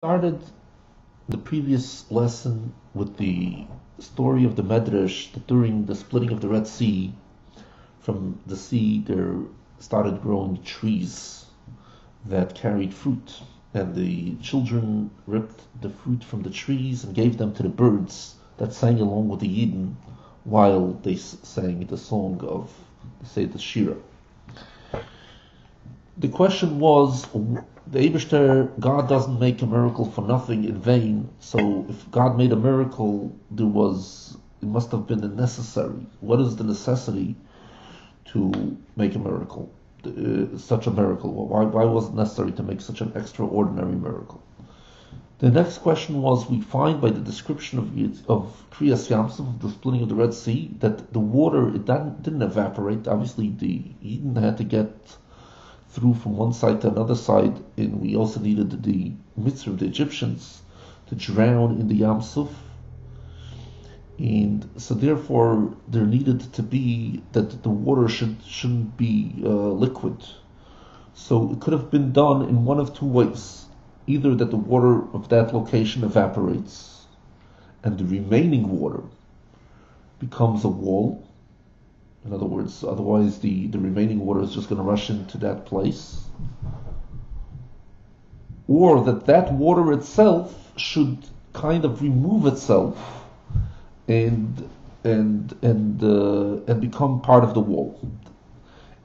Started the previous lesson with the story of the Medrash that during the splitting of the Red Sea, from the sea there started growing trees that carried fruit, and the children ripped the fruit from the trees and gave them to the birds that sang along with the Yidden while they sang the song of, say, the Shira. The question was, the Eibishter, God doesn't make a miracle for nothing in vain, so if God made a miracle, it must have been a necessary. What is the necessity to make a miracle? Such a miracle. Why was it necessary to make such an extraordinary miracle? The next question was, we find by the description of Kriyas Yamsuf, the splitting of the Red Sea, that the water, didn't evaporate. Obviously, the Eden had to get through from one side to another side, and we also needed the mitzvah of the Egyptians to drown in the Yamsuf. And so therefore there needed to be that the water shouldn't be liquid. So it could have been done in one of two ways. Either that the water of that location evaporates and the remaining water becomes a wall. In other words, otherwise the remaining water is just going to rush into that place. Or that water itself should kind of remove itself and become part of the wall.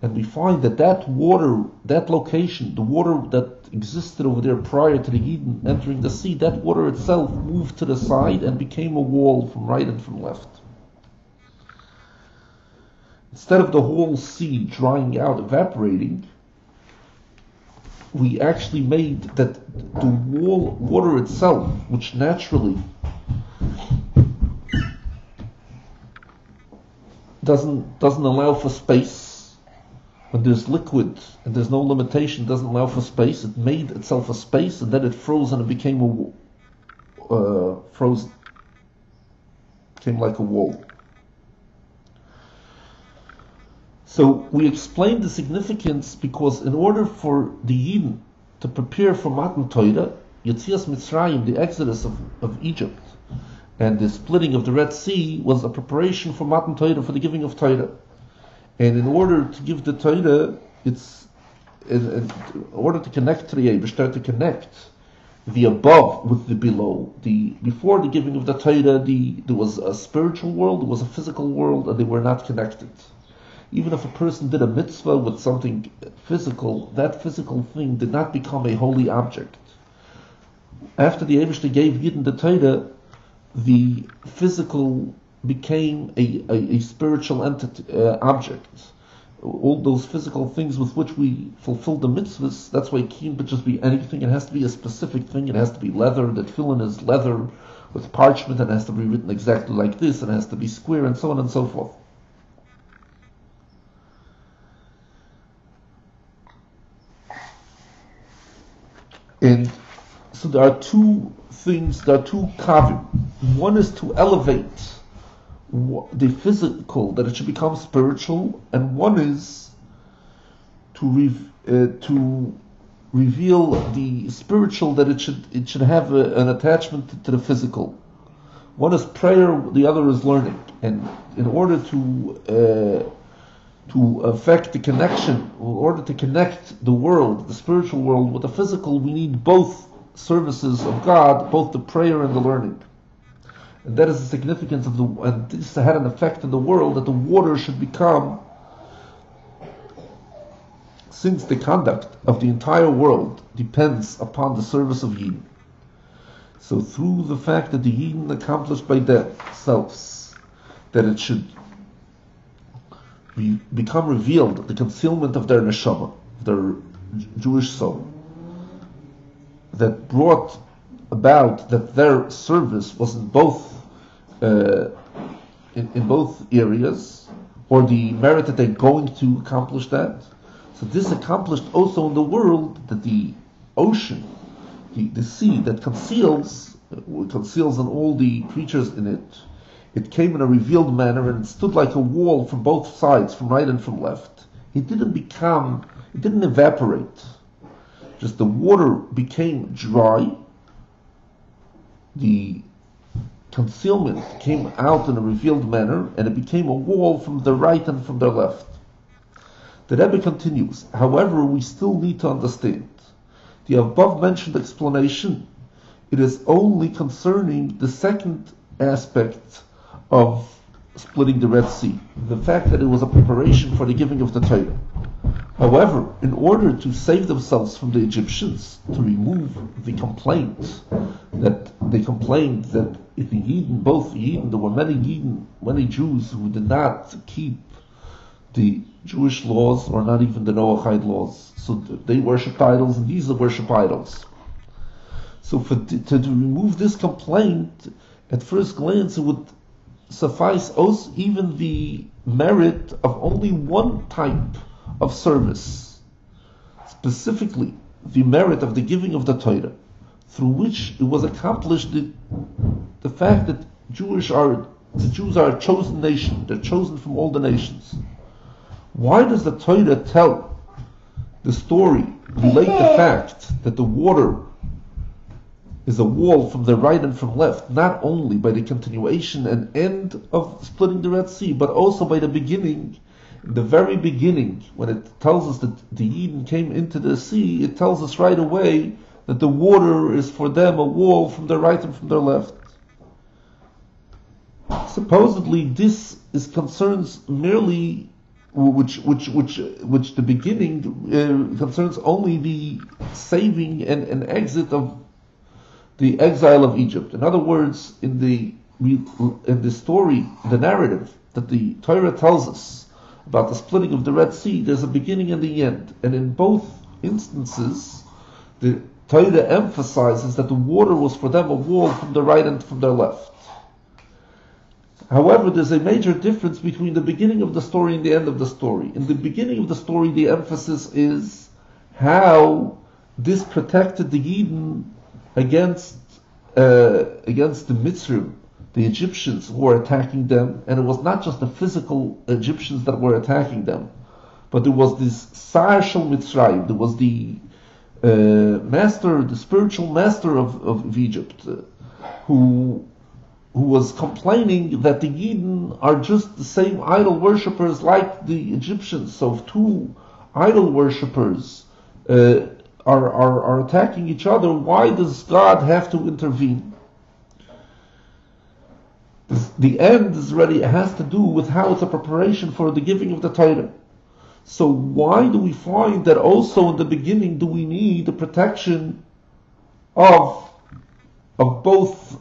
And we find that water, that location, the water that existed over there prior to the Eden entering the sea, that water itself moved to the side and became a wall from right and from left. Instead of the whole sea drying out, evaporating, we actually made that the water itself, which naturally doesn't allow for space. When there's liquid and there's no limitation, doesn't allow for space. It made itself a space, and then it froze and it became became like a wall. So we explained the significance because in order for the Yidden to prepare for Matan Torah, Yetzias Mitzrayim, the exodus of Egypt, and the splitting of the Red Sea was a preparation for Matan Torah, for the giving of Torah. And in order to give the Torah, in order to connect to the Eibishter, to connect the above with the below. Before the giving of the Torah, there was a spiritual world, there was a physical world, and they were not connected. Even if a person did a mitzvah with something physical, that physical thing did not become a holy object. After the Eibishter gave Yidden the Torah, the physical became a spiritual entity, object. All those physical things with which we fulfill the mitzvahs, that's why it can't just be anything. It has to be a specific thing. It has to be leather. The tefillin is leather with parchment, and it has to be written exactly like this, and it has to be square, and so on and so forth. And so there are two kavim. One is to elevate the physical, that it should become spiritual, and one is to reveal the spiritual, that it should have an attachment to the physical. One is prayer, the other is learning. And in order to affect the connection, in order to connect the world, the spiritual world, with the physical, we need both services of God, both the prayer and the learning. And that is the significance of and this had an effect in the world, that the water should become, since the conduct of the entire world depends upon the service of Yidden. So through the fact that the Yidden accomplished by themselves, that it should become revealed, the concealment of their neshama, their Jewish soul, that brought about that their service was in both in both areas, or the merit that they're going to accomplish that. So this accomplished also in the world, that the ocean, the sea that conceals in all the creatures in it, it came in a revealed manner, and it stood like a wall from both sides, from right and from left. It didn't evaporate. Just the water became dry, the concealment came out in a revealed manner, and it became a wall from the right and from the left. The Rebbe continues, however, we still need to understand the above mentioned explanation. It is only concerning the second aspect of splitting the Red Sea, the fact that it was a preparation for the giving of the Torah. However, in order to save themselves from the Egyptians, to remove the complaint that they complained that if the Yidden, both Yidden, there were many Yidden, many Jews who did not keep the Jewish laws or not even the Noahide laws. So they worshipped idols, and these worship idols. So to remove this complaint, at first glance it would suffice also even the merit of only one type of service, specifically the merit of the giving of the Torah, through which it was accomplished the fact that the Jews are a chosen nation, they're chosen from all the nations. Why does the Torah tell the story, relate the fact that the water is a wall from the right and from left, not only by the continuation and end of splitting the Red Sea, but also by the beginning, in the very beginning, when it tells us that the Eden came into the sea, it tells us right away that the water is for them a wall from their right and from their left. Supposedly, this is concerns merely which the beginning concerns only the saving and exit of the exile of Egypt. In other words, in the story, the narrative that the Torah tells us about the splitting of the Red Sea, there's a beginning and the end. And in both instances, the Torah emphasizes that the water was for them a wall from the right and from their left. However, there's a major difference between the beginning of the story and the end of the story. In the beginning of the story, the emphasis is how this protected the Eden against the Mitzrim, the Egyptians who were attacking them, and it was not just the physical Egyptians that were attacking them, but there was this Sar Shel Mitzrayim, there was the spiritual master of Egypt, who was complaining that the Eden are just the same idol worshippers like the Egyptians. So if two idol worshippers are attacking each other, why does God have to intervene? The end has to do with how it's a preparation for the giving of the Torah. So why do we find that also in the beginning do we need the protection of both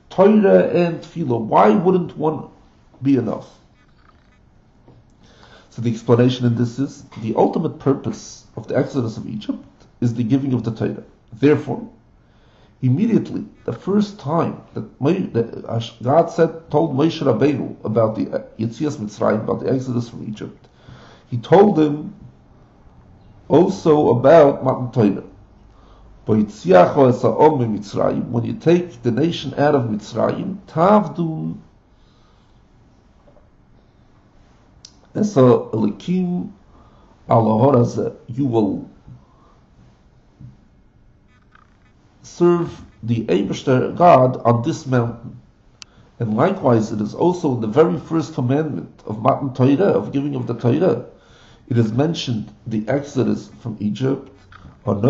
Torah and Tefillah? Why wouldn't one be enough? So the explanation in this is the ultimate purpose of the exodus of Egypt is the giving of the Torah. Therefore, immediately, the first time that God told Moshe Rabbeinu about the Yetzias Mitzrayim, about the exodus from Egypt, He told him also about Matan Torah. When you take the nation out of Mitzrayim, Tavdun Esa Elikim Al, you will serve the Eibishter God on this mountain. And likewise, it is also in the very first commandment of Matan Torah, of giving of the Torah, it is mentioned the exodus from Egypt. I am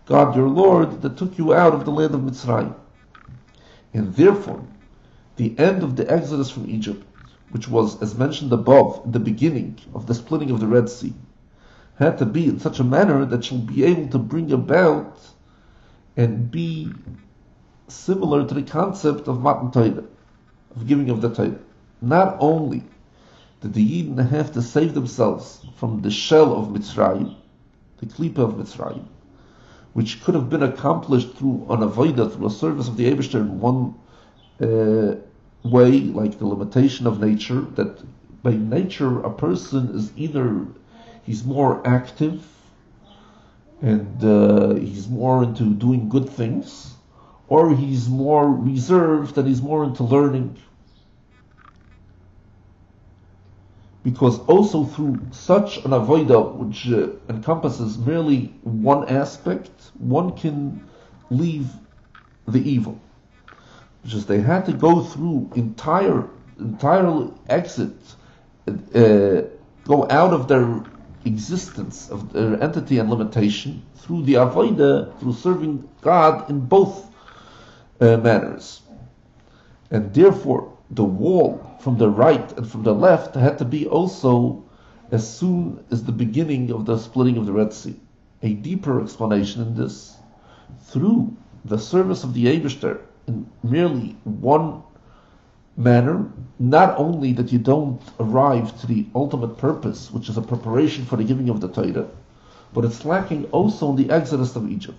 God your Lord that took you out of the land of Mitzrayim. And therefore, the end of the exodus from Egypt, which was, as mentioned above, the beginning of the splitting of the Red Sea, had to be in such a manner that she'll be able to bring about and be similar to the concept of Matan Torah, of giving of the Torah. Not only did the Yidden have to save themselves from the shell of Mitzrayim, the Klipa of Mitzrayim, which could have been accomplished through an avodah, through a service of the Eibishter in one way, like the limitation of nature, that by nature a person is either he's more active and he's more into doing good things, or he's more reserved and he's more into learning. because also through such an avodah, which encompasses merely one aspect, one can leave the evil. Just they had to go through entirely exit, go out of their existence, of their entity and limitation, through the avodah, through serving God in both manners. And therefore, the wall from the right and from the left had to be also as soon as the beginning of the splitting of the Red Sea. A deeper explanation in this, through the service of the Eibishter in merely one manner, not only that you don't arrive to the ultimate purpose, which is a preparation for the giving of the Torah, but it's lacking also in the exodus of Egypt.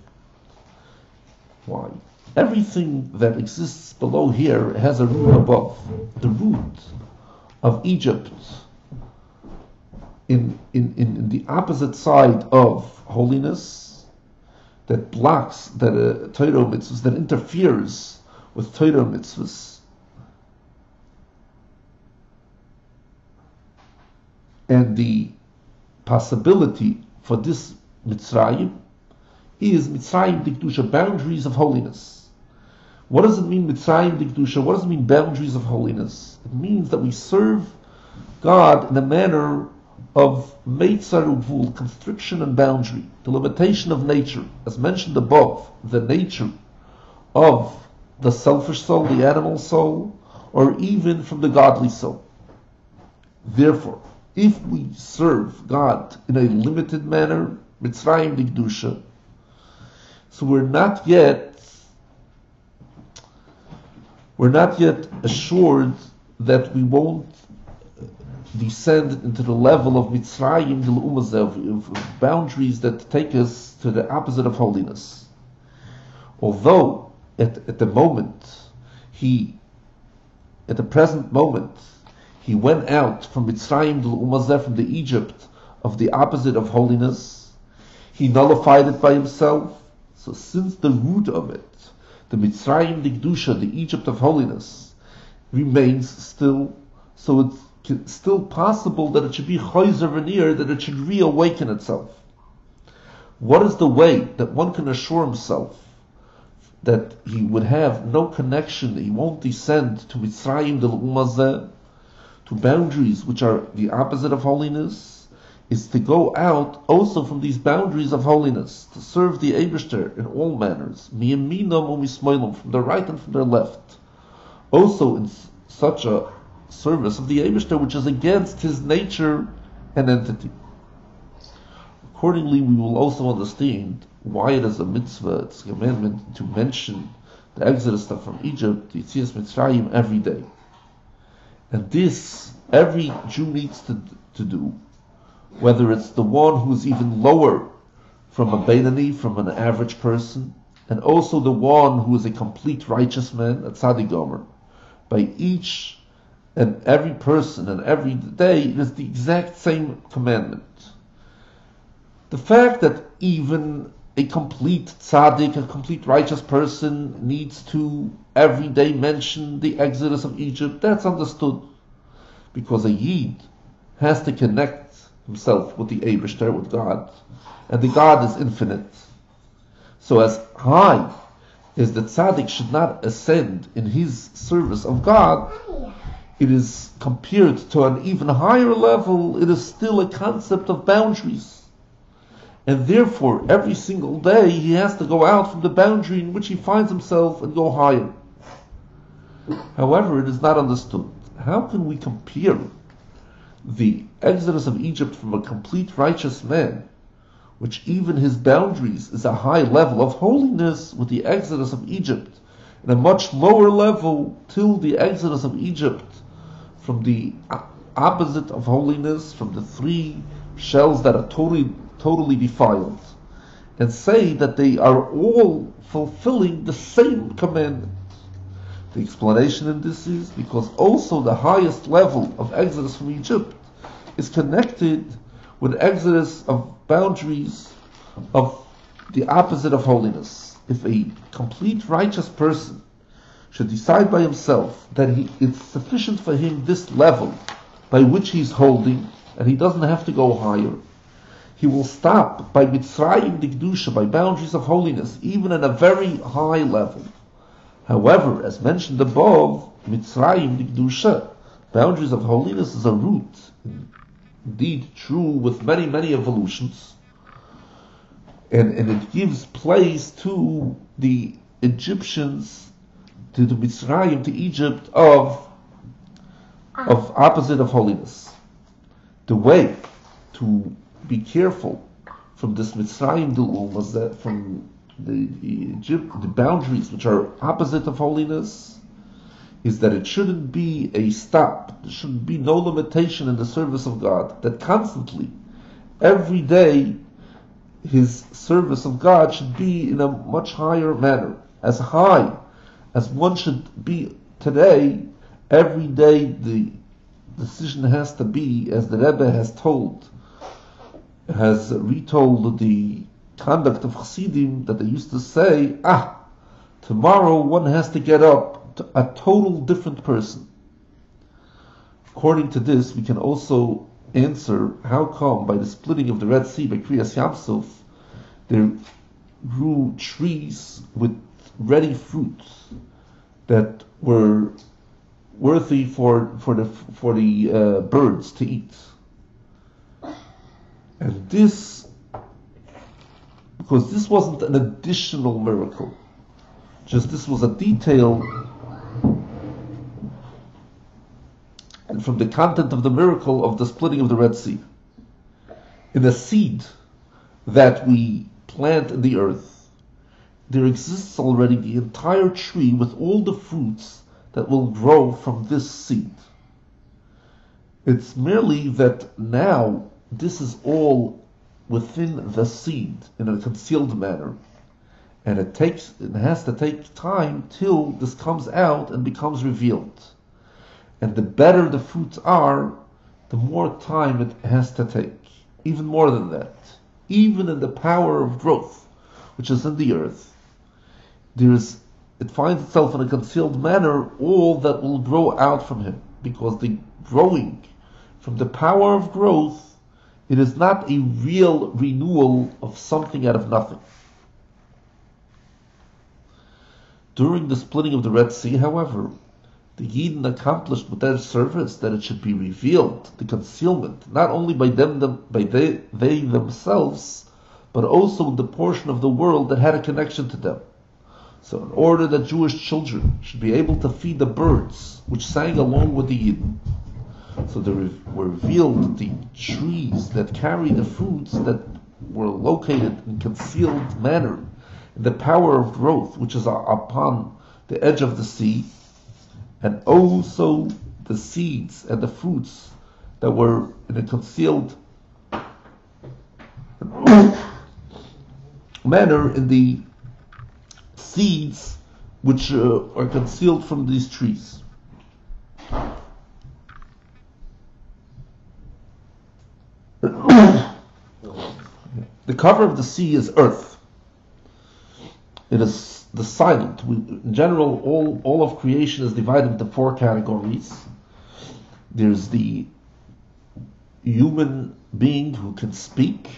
Why? Everything that exists below here has a root above. The root of Egypt in the opposite side of holiness that blocks, that Torah mitzvahs, that interferes with Torah mitzvahs, and the possibility for this Mitzrayim is Mitzrayim Dikdusha, boundaries of holiness. What does it mean, Mitzrayim Dikdusha? What does it mean, boundaries of holiness? It means that we serve God in a manner of Meitzar Uvul, constriction and boundary, the limitation of nature, as mentioned above, the nature of the selfish soul, the animal soul, or even from the godly soul. Therefore, if we serve God in a limited manner, Mitzrayim Dikdusha, so we're not yet assured that we won't descend into the level of Mitzrayim of boundaries that take us to the opposite of holiness. Although at the present moment, he went out from Mitzrayim from the Egypt of the opposite of holiness, he nullified it by himself. So since the root of it, the Mitzrayim Dikdusha, the Egypt of holiness, remains still, so it's still possible that it should be Chayzer V'nir, that it should reawaken itself. What is the way that one can assure himself that he would have no connection, he won't descend to Mitzrayim D'L'Umazeh, to boundaries which are the opposite of holiness, is to go out also from these boundaries of holiness, to serve the Eibishter in all manners, miyaminam u'mismoilam, from the right and from the left, also in such a service of the Eibishter which is against his nature and entity. Accordingly, we will also understand why it is a mitzvah, it's a commandment, to mention the exodus from Egypt, the Yetzias Mitzrayim, every day. And this, every Jew needs to do, whether it's the one who's even lower from a Ben-Oni, from an average person, and also the one who is a complete righteous man, a tzaddik gomer. By each and every person and every day, it is the exact same commandment. The fact that even a complete tzaddik, a complete righteous person, needs to every day mention the exodus of Egypt, that's understood. Because a Yid has to connect himself with the Eibishter, with God, and the God is infinite. So as high as the tzaddik should not ascend in his service of God, it is compared to an even higher level, it is still a concept of boundaries. And therefore, every single day, he has to go out from the boundary in which he finds himself and go higher. However, it is not understood. How can we compare the exodus of Egypt from a complete righteous man, which even his boundaries is a high level of holiness, with the exodus of Egypt in a much lower level, till the exodus of Egypt from the opposite of holiness, from the three shells that are totally defiled, and say that they are all fulfilling the same commandment? The explanation in this is because also the highest level of exodus from Egypt is connected with exodus of boundaries of the opposite of holiness. If a complete righteous person should decide by himself that it's sufficient for him this level by which he's holding, and he doesn't have to go higher. He will stop by Mitzrayim Dikdusha, by boundaries of holiness, even at a very high level. However, as mentioned above, Mitzrayim Dikdusha, boundaries of holiness, is a root, indeed true with many, many evolutions, and it gives place to the Egyptians, to the Mitzrayim, to Egypt, of opposite of holiness. The way to be careful from this Mitzrayim Du'um was that from the boundaries which are opposite of holiness is that it shouldn't be a stop. There shouldn't be no limitation in the service of God. That constantly, every day, his service of God should be in a much higher manner. As high as one should be today, every day the decision has to be, as the Rebbe has retold the conduct of Chassidim, that they used to say, tomorrow one has to get up to a total different person. According to this, we can also answer how come by the splitting of the Red Sea by Kriyas Yamsuf there grew trees with ready fruits that were worthy for the birds to eat. And this, because this wasn't an additional miracle, just this was a detail, and from the content of the miracle of the splitting of the Red Sea. In a seed that we plant in the earth, there exists already the entire tree with all the fruits that will grow from this seed. It's merely that now this is all within the seed in a concealed manner, and it has to take time till this comes out and becomes revealed. And the better the fruits are, the more time it has to take. Even more than that, even in the power of growth, which is in the earth, it finds itself in a concealed manner, all that will grow out from him, because the growing from the power of growth, it is not a real renewal of something out of nothing. During the splitting of the Red Sea, however, the Yidden accomplished with their service that it should be revealed, the concealment, not only by they themselves, but also in the portion of the world that had a connection to them. So in order that Jewish children should be able to feed the birds, which sang along with the Yidden, so there were revealed the trees that carry the fruits that were located in concealed manner, in the power of growth, which is upon the edge of the sea, and also the seeds and the fruits that were in a concealed manner in the seeds which are concealed from these trees. The cover of the sea is earth. It is the silent. In general, all of creation is divided into four categories. There's the human being who can speak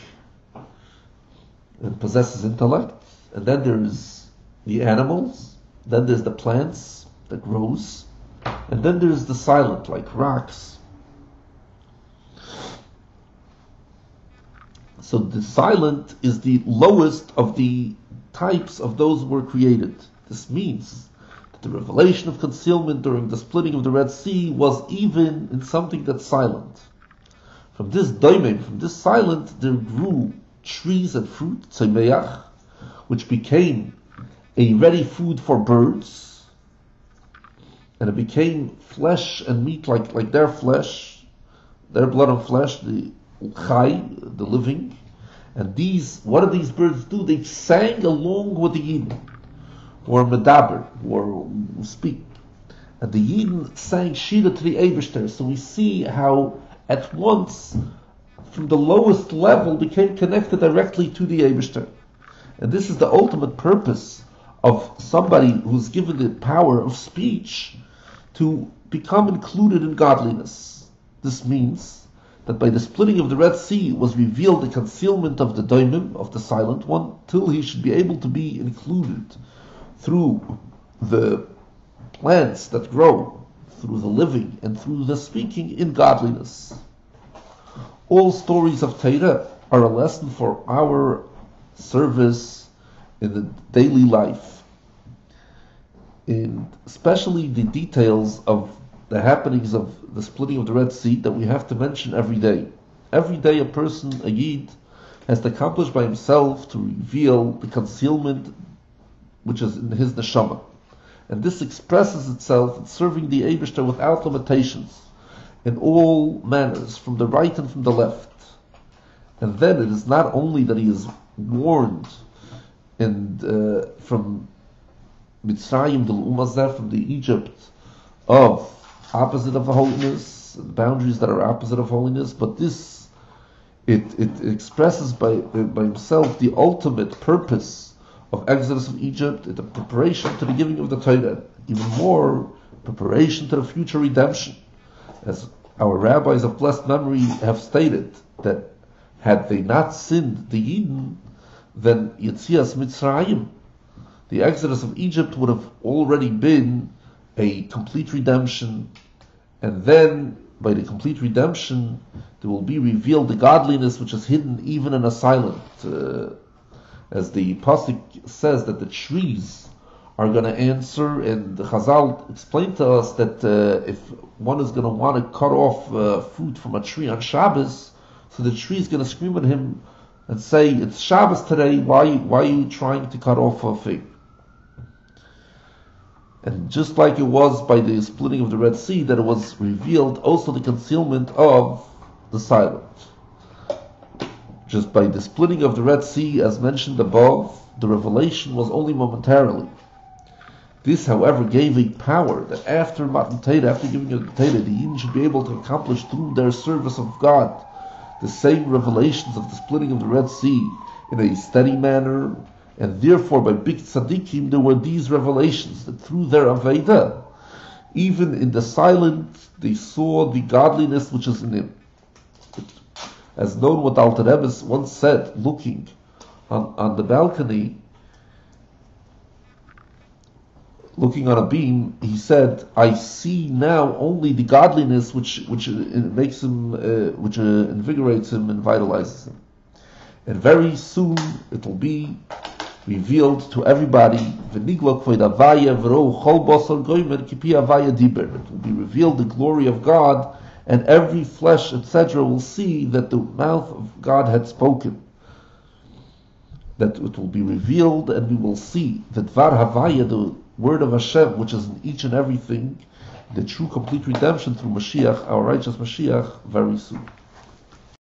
and possesses intellect, and then there's the animals, then there's the plants that grows, and then there's the silent, like rocks. So the silent is the lowest of the types of those who were created. This means that the revelation of concealment during the splitting of the Red Sea was even in something that's silent. From this domain, from this silent, there grew trees and fruit, tzemeach, which became a ready food for birds, and it became flesh and meat like their flesh, their blood and flesh, the chai, the living. And what do these birds do? They sang along with the Yidden, or medaber, or speak. And the Yidden sang Shira to the Eibishter. So we see how at once, from the lowest level, became connected directly to the Eibishter. And this is the ultimate purpose of somebody who's given the power of speech to become included in godliness. This means that by the splitting of the Red Sea was revealed the concealment of the Doimim, of the Silent One, till he should be able to be included through the plants that grow, through the living, and through the speaking in godliness. All stories of Torah are a lesson for our service in the daily life, and especially the details of the happenings of the splitting of the Red Sea that we have to mention every day. Every day a person, a Yid, has to accomplish by himself to reveal the concealment which is in his neshama. And this expresses itself in serving the Eibishter without limitations, in all manners, from the right and from the left. And then it is not only that he is warned and from Mitzrayim, the Umazeh, from the Egypt, of opposite of holiness, boundaries that are opposite of holiness, but this, it expresses by himself the ultimate purpose of Exodus of Egypt, the preparation to the giving of the Torah, even more preparation to the future redemption. As our rabbis of blessed memory have stated, that had they not sinned, the Yidden, then Yetzias Mitzrayim, the Exodus of Egypt, would have already been a complete redemption, and then by the complete redemption there will be revealed the godliness which is hidden even in a silent, as the Pasuk says that the trees are going to answer, and the Chazal explained to us that if one is going to want to cut off fruit from a tree on Shabbos, so the tree is going to scream at him and say, "It's Shabbos today, why are you trying to cut off a fig?" And just like it was by the splitting of the Red Sea, that it was revealed also the concealment of the silent. Just by the splitting of the Red Sea, as mentioned above, the revelation was only momentarily. This, however, gave a power that after Matan Torah, after giving of the Torah, the Yidden should be able to accomplish through their service of God the same revelations of the splitting of the Red Sea in a steady manner. And therefore, by big tzaddikim, there were these revelations that through their Aveda, even in the silent, they saw the godliness which is in him. As known what Alter Rebbe once said, looking on the balcony, looking on a beam, he said, "I see now only the godliness which makes him, which invigorates him and vitalizes him." And very soon it will be revealed to everybody. It will be revealed the glory of God, and every flesh, etc., will see that the mouth of God had spoken. That it will be revealed, and we will see that Var Havaya, the word of Hashem, which is in each and everything, the true complete redemption through Mashiach, our righteous Mashiach, very soon.